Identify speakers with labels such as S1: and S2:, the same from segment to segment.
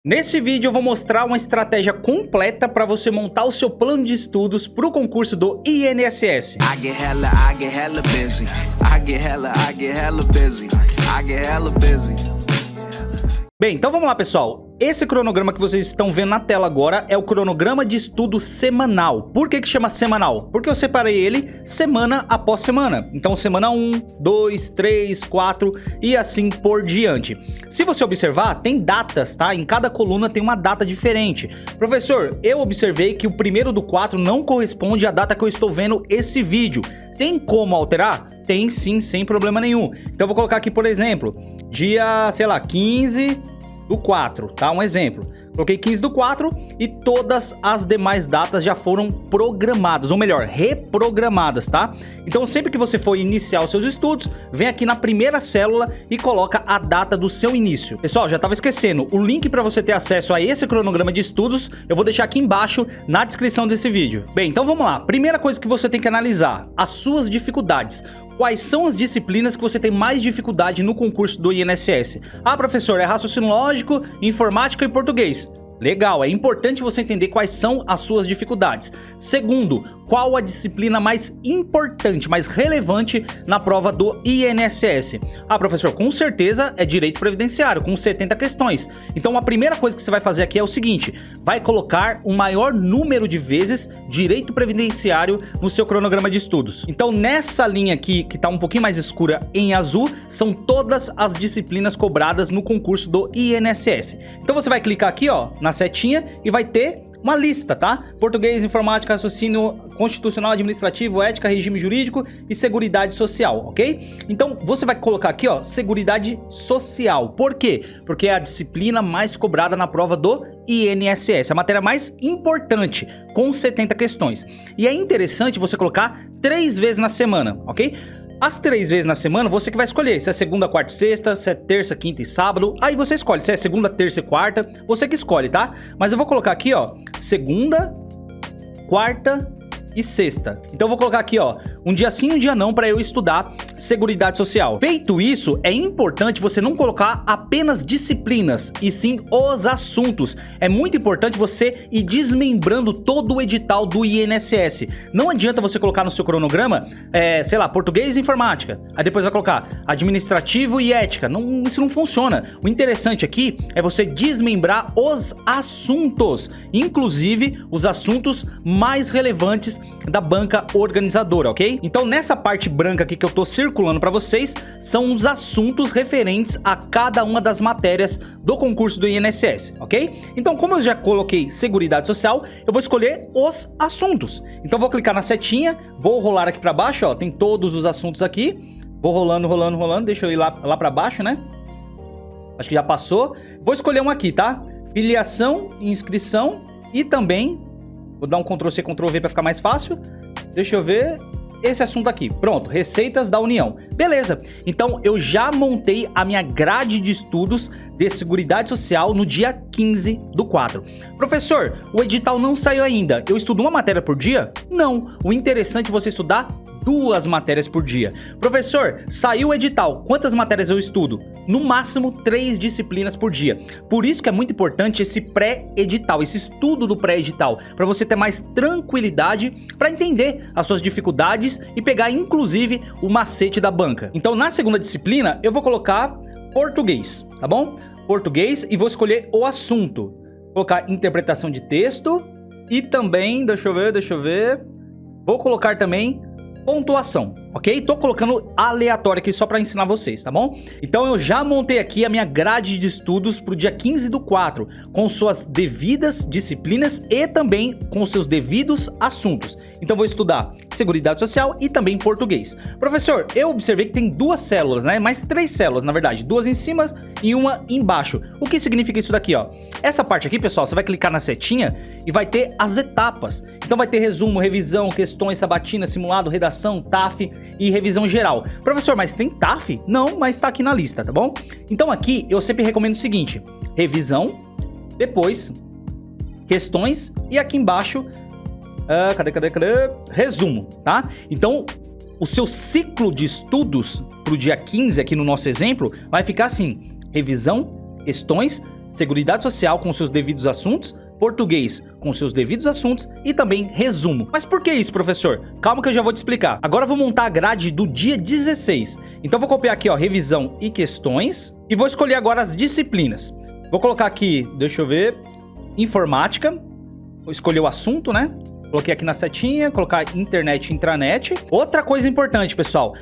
S1: Nesse vídeo eu vou mostrar uma estratégia completa para você montar o seu plano de estudos para o concurso do INSS. Bem, então vamos lá, pessoal. Esse cronograma que vocês estão vendo na tela agora é o cronograma de estudo semanal. Por que chama semanal? Porque eu separei ele semana após semana. Então semana 1, 2, 3, 4 e assim por diante. Se você observar, tem datas, tá? Em cada coluna tem uma data diferente. Professor, eu observei que o primeiro do 4 não corresponde à data que eu estou vendo esse vídeo. Tem como alterar? Tem sim, sem problema nenhum. Então eu vou colocar aqui, por exemplo, dia, sei lá, 15 do 4, tá? Um exemplo. Coloquei 15 do 4 e todas as demais datas já foram programadas, ou melhor, reprogramadas, tá? Então sempre que você for iniciar os seus estudos, vem aqui na primeira célula e coloca a data do seu início. Pessoal, já estava esquecendo, o link para você ter acesso a esse cronograma de estudos, eu vou deixar aqui embaixo na descrição desse vídeo. Bem, então vamos lá. Primeira coisa que você tem que analisar, as suas dificuldades. Quais são as disciplinas que você tem mais dificuldade no concurso do INSS? Ah, professor, é raciocínio lógico, informática e português. Legal, é importante você entender quais são as suas dificuldades. Segundo, qual a disciplina mais importante, mais relevante na prova do INSS? Ah, professor, com certeza é direito previdenciário, com 70 questões. Então a primeira coisa que você vai fazer aqui é o seguinte, vai colocar o maior número de vezes direito previdenciário no seu cronograma de estudos. Então nessa linha aqui, que está um pouquinho mais escura em azul, são todas as disciplinas cobradas no concurso do INSS. Então você vai clicar aqui, ó, na setinha e vai ter uma lista, tá? Português, informática, raciocínio constitucional, administrativo, ética, regime jurídico e seguridade social, ok? Então você vai colocar aqui, ó, seguridade social. Por quê? Porque é a disciplina mais cobrada na prova do INSS, a matéria mais importante, com 70 questões. E é interessante você colocar 3 vezes na semana, ok? As 3 vezes na semana, você que vai escolher se é segunda, quarta e sexta, se é terça, quinta e sábado. Aí você escolhe se é segunda, terça e quarta, você que escolhe, tá? Mas eu vou colocar aqui, ó, segunda, quarta e sexta. Então eu vou colocar aqui, ó, um dia sim, um dia não, para eu estudar Seguridade Social. Feito isso, é importante você não colocar apenas disciplinas, e sim os assuntos. É muito importante você ir desmembrando todo o edital do INSS. Não adianta você colocar no seu cronograma, sei lá, português e informática. Aí depois vai colocar administrativo e ética. Não, isso não funciona. O interessante aqui é você desmembrar os assuntos, inclusive os assuntos mais relevantes da banca organizadora, ok? Então nessa parte branca aqui que eu tô circulando para vocês, são os assuntos referentes a cada uma das matérias do concurso do INSS, ok? Então como eu já coloquei Seguridade Social, eu vou escolher os assuntos. Então vou clicar na setinha, vou rolar aqui para baixo, ó, tem todos os assuntos aqui, vou rolando, deixa eu ir lá para baixo, né? Acho que já passou. Vou escolher um aqui, tá? Filiação, inscrição e também vou dar um Ctrl+C, Ctrl+V para ficar mais fácil. Deixa eu ver esse assunto aqui. Pronto, Receitas da União. Beleza. Então eu já montei a minha grade de estudos de Seguridade Social no dia 15 do 4. Professor, o edital não saiu ainda. Eu estudo uma matéria por dia? Não. O interessante é você estudar 2 matérias por dia. Professor, saiu o edital, quantas matérias eu estudo? No máximo 3 disciplinas por dia. Por isso que é muito importante esse pré-edital, esse estudo do pré-edital, para você ter mais tranquilidade para entender as suas dificuldades e pegar inclusive o macete da banca. Então na segunda disciplina eu vou colocar português, tá bom? Português, e vou escolher o assunto. Vou colocar interpretação de texto e também, deixa eu ver, vou colocar também pontuação, ok? Tô colocando aleatório aqui só para ensinar vocês, tá bom? Então eu já montei aqui a minha grade de estudos pro dia 15 do 4, com suas devidas disciplinas e também com seus devidos assuntos. Então vou estudar Seguridade Social e também português. Professor, eu observei que tem 2 células, né? Mais 3 células, na verdade. 2 em cima e uma embaixo. O que significa isso daqui, ó? Essa parte aqui, pessoal, você vai clicar na setinha e vai ter as etapas. Então vai ter resumo, revisão, questões, sabatina, simulado, redação, TAF e revisão geral. Professor, mas tem TAF? Não, mas tá aqui na lista, tá bom? Então aqui eu sempre recomendo o seguinte: revisão, depois questões e aqui embaixo cadê? Resumo, tá? Então, o seu ciclo de estudos pro dia 15 aqui no nosso exemplo vai ficar assim: revisão, questões, Seguridade Social com seus devidos assuntos, Português com seus devidos assuntos e também resumo. Mas por que isso, professor? Calma que eu já vou te explicar. Agora eu vou montar a grade do dia 16. Então eu vou copiar aqui, ó, revisão e questões e vou escolher agora as disciplinas. Vou colocar aqui, deixa eu ver, informática. Vou escolher o assunto, né? Coloquei aqui na setinha, colocar internet e intranet. Outra coisa importante, pessoal.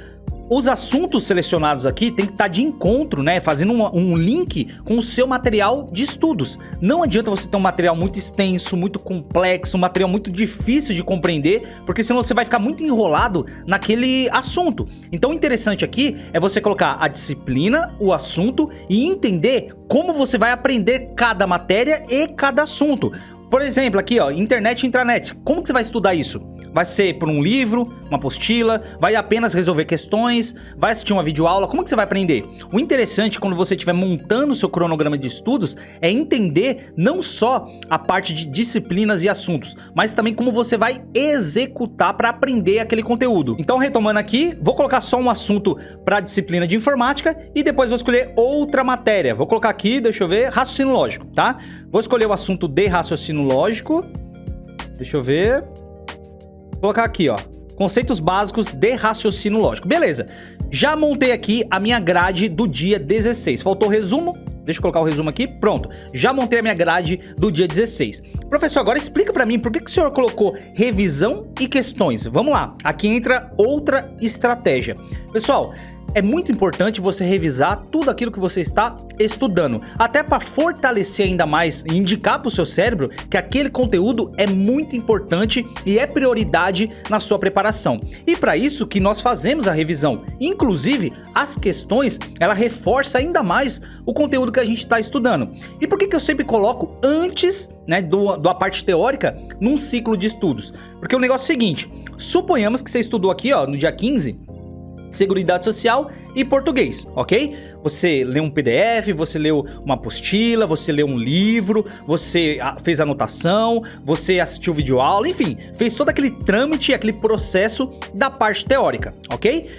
S1: Os assuntos selecionados aqui tem que estar de encontro, né? Fazendo um link com o seu material de estudos. Não adianta você ter um material muito extenso, muito complexo, um material muito difícil de compreender, porque senão você vai ficar muito enrolado naquele assunto. Então o interessante aqui é você colocar a disciplina, o assunto e entender como você vai aprender cada matéria e cada assunto. Por exemplo, aqui, ó, internet e intranet. Como que você vai estudar isso? Vai ser por um livro, uma apostila, vai apenas resolver questões, vai assistir uma videoaula, como que você vai aprender? O interessante quando você estiver montando o seu cronograma de estudos é entender não só a parte de disciplinas e assuntos, mas também como você vai executar para aprender aquele conteúdo. Então, retomando aqui, vou colocar só um assunto para a disciplina de informática e depois vou escolher outra matéria. Vou colocar aqui, deixa eu ver, raciocínio lógico, tá? Vou escolher o assunto de raciocínio lógico. Deixa eu ver. Vou colocar aqui, ó, conceitos básicos de raciocínio lógico. Beleza, já montei aqui a minha grade do dia 16. Faltou o resumo, deixa eu colocar o resumo aqui, pronto. Já montei a minha grade do dia 16. Professor, agora explica pra mim por que o senhor colocou revisão e questões. Vamos lá, aqui entra outra estratégia. Pessoal, é muito importante você revisar tudo aquilo que você está estudando, até para fortalecer ainda mais e indicar para o seu cérebro que aquele conteúdo é muito importante e é prioridade na sua preparação. E para isso que nós fazemos a revisão. Inclusive, as questões, ela reforça ainda mais o conteúdo que a gente está estudando. E por que eu sempre coloco antes, né, da parte teórica num ciclo de estudos? Porque o negócio é o seguinte, suponhamos que você estudou aqui, ó, no dia 15, Seguridade Social e Português, ok? Você leu um PDF, você leu uma apostila, você leu um livro, você fez anotação, você assistiu videoaula, enfim, fez todo aquele trâmite, aquele processo da parte teórica, ok?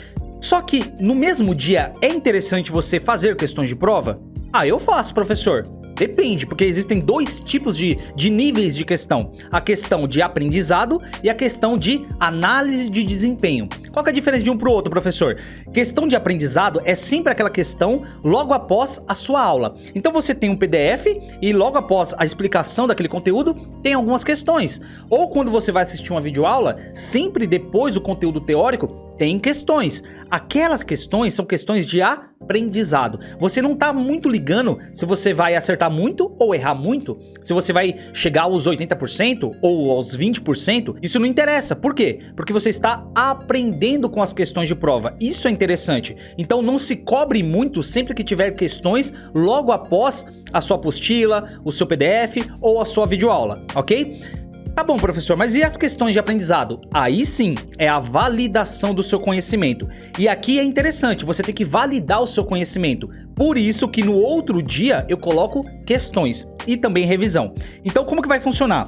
S1: Só que no mesmo dia é interessante você fazer questões de prova? Ah, eu faço, professor. Depende, porque existem dois tipos de níveis de questão. A questão de aprendizado e a questão de análise de desempenho. Qual que é a diferença de um para o outro, professor? Questão de aprendizado é sempre aquela questão logo após a sua aula. Então você tem um PDF e logo após a explicação daquele conteúdo, tem algumas questões. Ou quando você vai assistir uma videoaula, sempre depois do conteúdo teórico, tem questões. Aquelas questões são questões de aprendizado. Você não tá muito ligando se você vai acertar muito ou errar muito, se você vai chegar aos 80% ou aos 20%, isso não interessa. Por quê? Porque você está aprendendo com as questões de prova. Isso é interessante. Então não se cobre muito sempre que tiver questões logo após a sua apostila, o seu PDF ou a sua videoaula, ok? Tá bom, professor, mas e as questões de aprendizado? Aí sim, é a validação do seu conhecimento. E aqui é interessante, você tem que validar o seu conhecimento. Por isso que no outro dia eu coloco questões e também revisão. Então como que vai funcionar?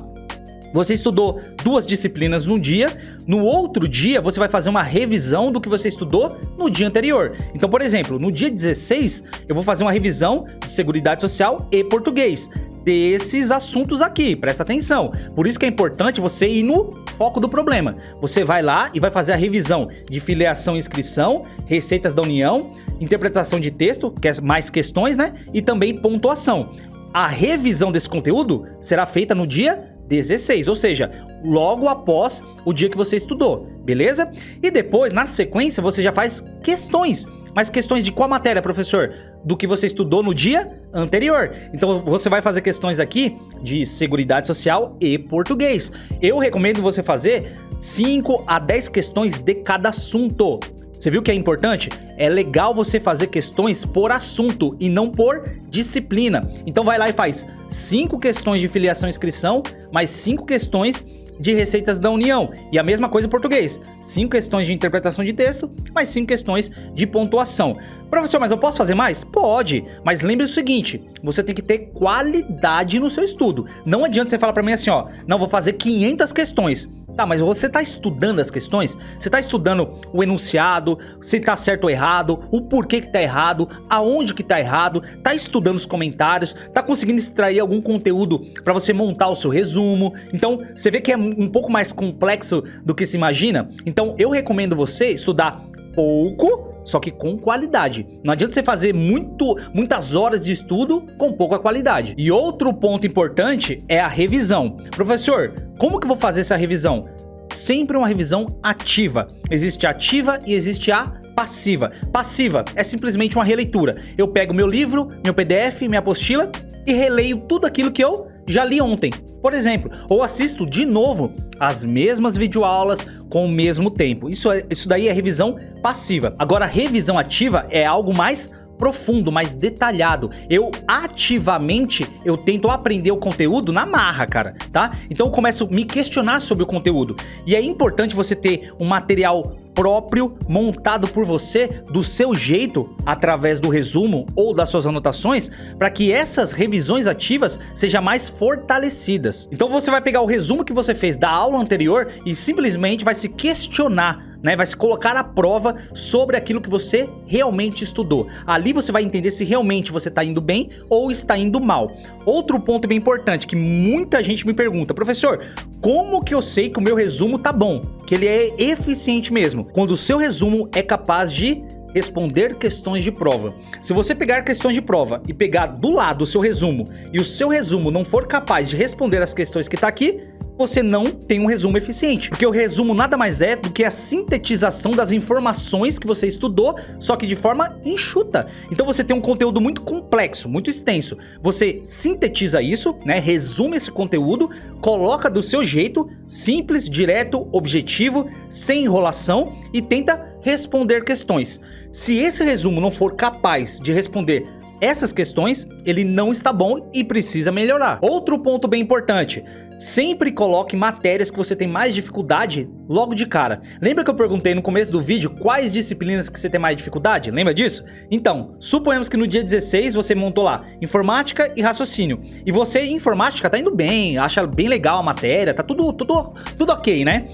S1: Você estudou 2 disciplinas num dia, no outro dia você vai fazer uma revisão do que você estudou no dia anterior. Então, por exemplo, no dia 16 eu vou fazer uma revisão de Seguridade Social e Português. Desses assuntos aqui, presta atenção. Por isso que é importante você ir no foco do problema. Você vai lá e vai fazer a revisão de filiação e inscrição, receitas da União, interpretação de texto, que é mais questões, né? E também pontuação. A revisão desse conteúdo será feita no dia 16, ou seja, logo após o dia que você estudou, beleza? E depois, na sequência, você já faz questões. Mas questões de qual matéria, professor? Do que você estudou no dia anterior. Então você vai fazer questões aqui de Seguridade Social e Português. Eu recomendo você fazer 5 a 10 questões de cada assunto. Você viu que é importante? É legal você fazer questões por assunto e não por disciplina. Então vai lá e faz 5 questões de filiação e inscrição, mais 5 questões de receitas da União. E a mesma coisa em português. 5 questões de interpretação de texto, mais 5 questões de pontuação. Professor, mas eu posso fazer mais? Pode, mas lembre o seguinte, você tem que ter qualidade no seu estudo. Não adianta você falar pra mim assim, ó, não, vou fazer 500 questões. Tá, mas você tá estudando as questões? Você tá estudando o enunciado, se tá certo ou errado, o porquê que tá errado, aonde que tá errado, tá estudando os comentários, tá conseguindo extrair algum conteúdo pra você montar o seu resumo. Então, você vê que é um pouco mais complexo do que se imagina? Então, eu recomendo você estudar pouco, só que com qualidade. Não adianta você fazer muitas horas de estudo com pouca qualidade. E outro ponto importante é a revisão. Professor, como que eu vou fazer essa revisão? Sempre uma revisão ativa. Existe a ativa e existe a passiva. Passiva é simplesmente uma releitura. Eu pego meu livro, meu PDF, minha apostila e releio tudo aquilo que eu já li ontem, por exemplo, ou assisto de novo as mesmas videoaulas com o mesmo tempo. Isso daí é revisão passiva. Agora, a revisão ativa é algo mais profundo, mais detalhado. Eu ativamente, eu tento aprender o conteúdo na marra, cara, tá? Então eu começo a me questionar sobre o conteúdo. E é importante você ter um material próprio, montado por você, do seu jeito, através do resumo ou das suas anotações, para que essas revisões ativas sejam mais fortalecidas. Então você vai pegar o resumo que você fez da aula anterior e simplesmente vai se questionar, né? Vai se colocar à prova sobre aquilo que você realmente estudou. Ali você vai entender se realmente você está indo bem ou está indo mal. Outro ponto bem importante que muita gente me pergunta: professor, como que eu sei que o meu resumo tá bom? Que ele é eficiente mesmo? Quando o seu resumo é capaz de responder questões de prova. Se você pegar questões de prova e pegar do lado o seu resumo e o seu resumo não for capaz de responder as questões que tá aqui, você não tem um resumo eficiente. Porque o resumo nada mais é do que a sintetização das informações que você estudou, só que de forma enxuta. Então você tem um conteúdo muito complexo, muito extenso. Você sintetiza isso, né? Resume esse conteúdo, coloca do seu jeito, simples, direto, objetivo, sem enrolação e tenta responder questões. Se esse resumo não for capaz de responder essas questões, ele não está bom e precisa melhorar. Outro ponto bem importante: sempre coloque matérias que você tem mais dificuldade logo de cara. Lembra que eu perguntei no começo do vídeo quais disciplinas que você tem mais dificuldade? Lembra disso? Então, suponhamos que no dia 16 você montou lá informática e raciocínio. E você, informática, tá indo bem, acha bem legal a matéria, tá tudo ok, né?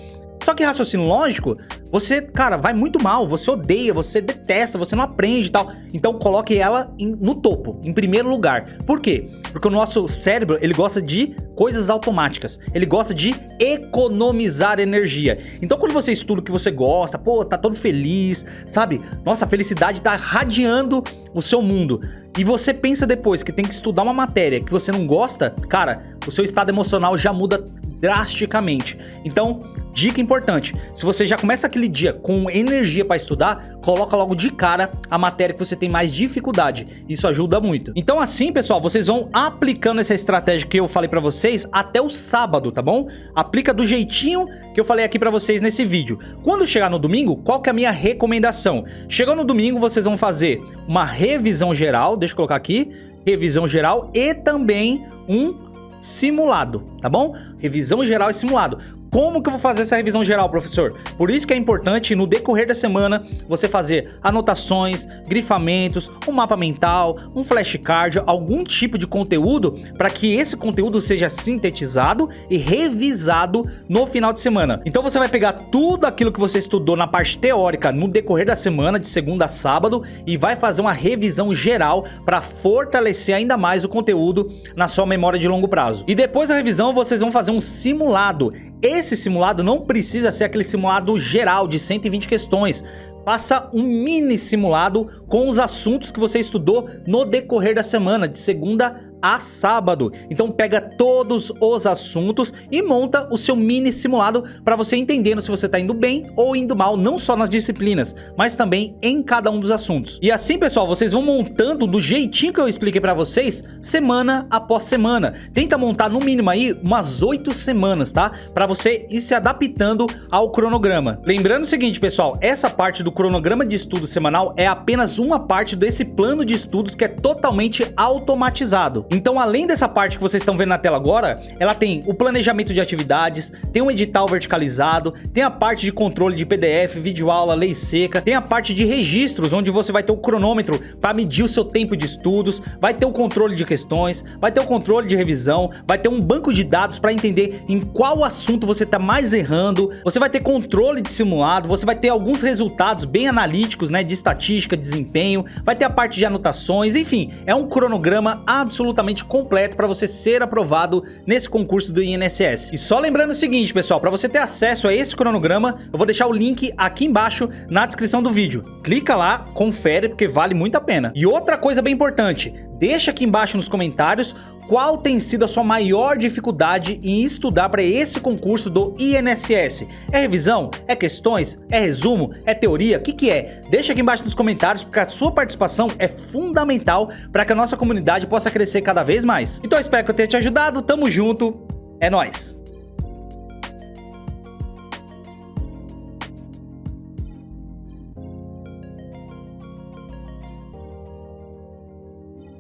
S1: Só que raciocínio lógico, você, cara, vai muito mal, você odeia, você detesta, você não aprende e tal. Então coloque ela no topo, em primeiro lugar. Por quê? Porque o nosso cérebro, ele gosta de coisas automáticas. Ele gosta de economizar energia. Então quando você estuda o que você gosta, pô, tá todo feliz, sabe? Nossa, a felicidade tá radiando o seu mundo. E você pensa depois que tem que estudar uma matéria que você não gosta, cara, o seu estado emocional já muda drasticamente. Então, dica importante: se você já começa aquele dia com energia para estudar, coloca logo de cara a matéria que você tem mais dificuldade. Isso ajuda muito. Então assim, pessoal, vocês vão aplicando essa estratégia que eu falei para vocês até o sábado, tá bom? Aplica do jeitinho que eu falei aqui para vocês nesse vídeo. Quando chegar no domingo, qual que é a minha recomendação? Chegou no domingo, vocês vão fazer uma revisão geral, deixa eu colocar aqui, revisão geral e também um simulado, tá bom? Revisão geral e simulado. Como que eu vou fazer essa revisão geral, professor? Por isso que é importante, no decorrer da semana, você fazer anotações, grifamentos, um mapa mental, um flashcard, algum tipo de conteúdo, para que esse conteúdo seja sintetizado e revisado no final de semana. Então você vai pegar tudo aquilo que você estudou na parte teórica no decorrer da semana, de segunda a sábado, e vai fazer uma revisão geral para fortalecer ainda mais o conteúdo na sua memória de longo prazo. E depois da revisão, vocês vão fazer um simulado. Esse simulado não precisa ser aquele simulado geral de 120 questões. Faça um mini simulado com os assuntos que você estudou no decorrer da semana, de segunda a sábado. Então pega todos os assuntos e monta o seu mini simulado para você entendendo se você está indo bem ou indo mal, não só nas disciplinas, mas também em cada um dos assuntos. E assim, pessoal, vocês vão montando do jeitinho que eu expliquei para vocês, semana após semana. Tenta montar no mínimo aí umas 8 semanas, tá? Para você ir se adaptando ao cronograma. Lembrando o seguinte, pessoal, essa parte do cronograma de estudo semanal é apenas uma parte desse plano de estudos que é totalmente automatizado. Então, além dessa parte que vocês estão vendo na tela agora, ela tem o planejamento de atividades, tem um edital verticalizado, tem a parte de controle de PDF, videoaula, lei seca, tem a parte de registros, onde você vai ter o cronômetro para medir o seu tempo de estudos, vai ter o controle de questões, vai ter o controle de revisão, vai ter um banco de dados para entender em qual assunto você está mais errando, você vai ter controle de simulado, você vai ter alguns resultados bem analíticos, né, de estatística, desempenho, vai ter a parte de anotações, enfim, é um cronograma absolutamente completo para você ser aprovado nesse concurso do INSS. E só lembrando o seguinte, pessoal, para você ter acesso a esse cronograma, eu vou deixar o link aqui embaixo na descrição do vídeo. Clica lá, confere, porque vale muito a pena. E outra coisa bem importante, deixa aqui embaixo nos comentários qual tem sido a sua maior dificuldade em estudar para esse concurso do INSS. É revisão? É questões? É resumo? É teoria? O que é? Deixa aqui embaixo nos comentários, porque a sua participação é fundamental para que a nossa comunidade possa crescer cada vez mais. Então eu espero que eu tenha te ajudado, tamo junto, é nóis!